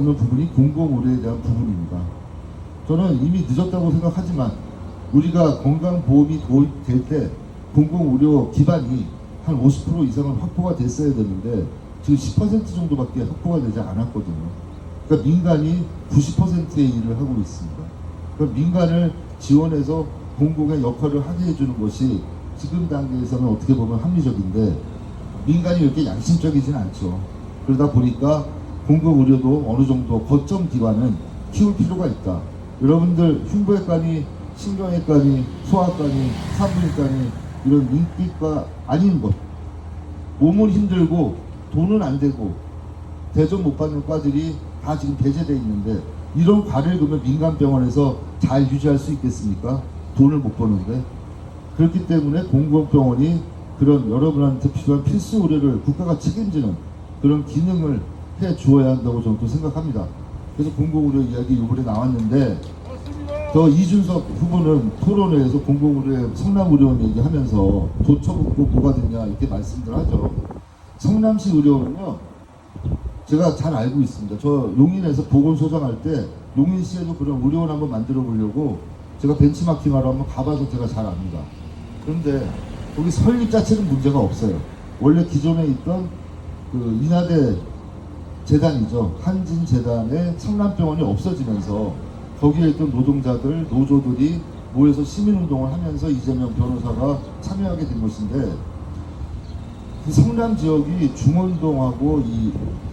있는 부분이 공공의료에 대한 부분입니다. 저는 이미 늦었다고 생각하지만 우리가 건강보험이 도입될 때 공공의료 기반이 한 50% 이상은 확보가 됐어야 되는데 지금 10% 정도밖에 확보가 되지 않았거든요. 그러니까 민간이 90%의 일을 하고 있습니다. 그러니까 민간을 지원해서 공공의 역할을 하게 해주는 것이 지금 단계에서는 어떻게 보면 합리적인데 민간이 이렇게 양심적이진 않죠. 그러다 보니까 공공의료도 어느 정도 거점 기관은 키울 필요가 있다. 여러분들 흉부외과니 신경외과니 소아과니 산부인과니 이런 인기과 아닌 것, 몸은 힘들고 돈은 안 되고 대접 못 받는 과들이 다 지금 배제되어 있는데 이런 과를 그러면 민간병원에서 잘 유지할 수 있겠습니까? 돈을 못 버는데. 그렇기 때문에 공공병원이 그런 여러분한테 필요한 필수 의료를 국가가 책임지는 그런 기능을 해 주어야 한다고 저는 또 생각합니다. 그래서 공공의료 이야기 이번에 나왔는데 저 이준석 후보는 토론회에서 공공의료의 성남의료원 얘기하면서 도처북고 뭐가 됐냐 이렇게 말씀들 하죠. 성남시 의료원은요 제가 잘 알고 있습니다. 저 용인에서 보건소장 때 용인시에도 그런 의료원 한번 만들어 보려고 제가 벤치마킹하러 한번 가봐서 제가 잘 압니다. 그런데 거기 설립 자체는 문제가 없어요. 원래 기존에 있던 그 인하대 재단이죠. 한진재단의 성남병원이 없어지면서 거기에 있던 노동자들, 노조들이 모여서 시민운동을 하면서 이재명 변호사가 참여하게 된 것인데 그 성남 지역이 중원동하고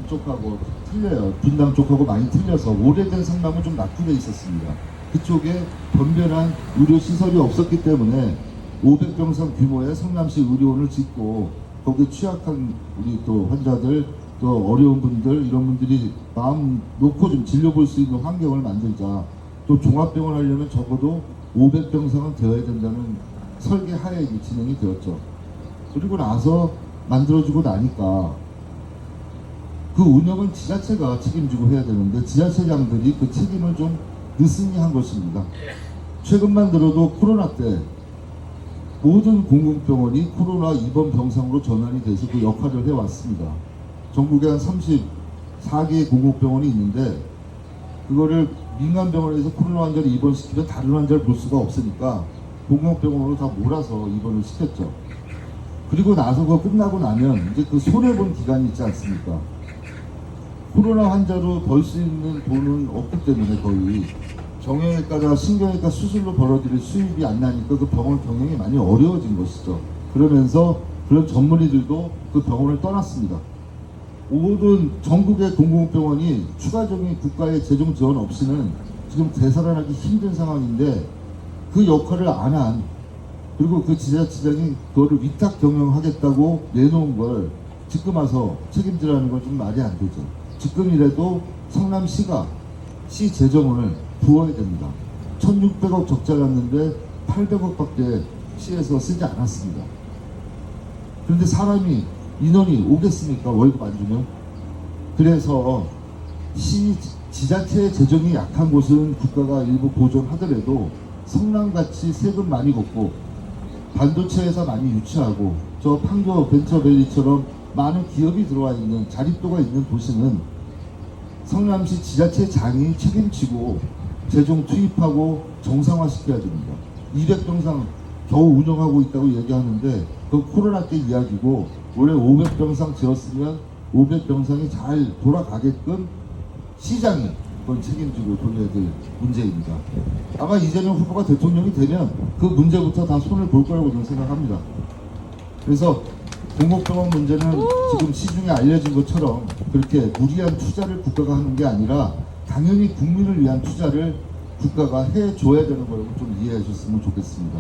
이쪽하고 틀려요. 분당 쪽하고 많이 틀려서 오래된 성남은 좀 낙후되어 있었습니다. 그쪽에 변변한 의료시설이 없었기 때문에 500병상 규모의 성남시 의료원을 짓고 거기에 취약한 우리 또 환자들 또 어려운 분들 이런 분들이 마음 놓고 좀 진료볼 수 있는 환경을 만들자. 또 종합병원 하려면 적어도 500병상은 되어야 된다는 설계 하에 진행이 되었죠. 그리고 나서 만들어지고 나니까 그 운영은 지자체가 책임지고 해야 되는데 지자체장들이 그 책임을 좀 느슨히 한 것입니다. 최근만 들어도 코로나 때 모든 공공병원이 코로나 입원 병상으로 전환이 돼서 그 역할을 해왔습니다. 전국에 한 34개의 공공병원이 있는데 그거를 민간병원에서 코로나 환자를 입원시키면 다른 환자를 볼 수가 없으니까 공공병원으로 다 몰아서 입원을 시켰죠. 그리고 나서 그거 끝나고 나면 이제 그 손해본 기간이 있지 않습니까? 코로나 환자로 벌 수 있는 돈은 없기 때문에 거의 정형외과나 신경외과 수술로 벌어들일 수입이 안 나니까 그 병원 경영이 많이 어려워진 것이죠. 그러면서 그런 전문의들도 그 병원을 떠났습니다. 모든 전국의 공공병원이 추가적인 국가의 재정 지원 없이는 지금 되살아나기 힘든 상황인데 그 역할을 안 한 그리고 그 지자체장이 그거를 위탁 경영하겠다고 내놓은 걸 지금 와서 책임지라는 건 좀 말이 안 되죠. 지금이라도 성남시가 시 재정을 부어야 됩니다. 1600억 적자 났는데 800억밖에 시에서 쓰지 않았습니다. 그런데 사람이 인원이 오겠습니까? 월급 안 주면? 그래서 지자체의 재정이 약한 곳은 국가가 일부 보존하더라도 성남같이 세금 많이 걷고 반도체 회사 많이 유치하고 저 판교 벤처밸리처럼 많은 기업이 들어와 있는 자립도가 있는 도시는 성남시 지자체장이 책임지고 재정 투입하고 정상화시켜야 됩니다. 200병상 겨우 운영하고 있다고 얘기하는데 그 코로나 때 이야기고 원래 500병상 지었으면 500병상이 잘 돌아가게끔 시장이 그건 책임지고 돌려야 될 문제입니다. 아마 이재명 후보가 대통령이 되면 그 문제부터 다 손을 볼 거라고 저는 생각합니다. 그래서 공공병원 문제는 지금 시중에 알려진 것처럼 그렇게 무리한 투자를 국가가 하는 게 아니라 당연히 국민을 위한 투자를 국가가 해줘야 되는 거라고 좀 이해해 주셨으면 좋겠습니다.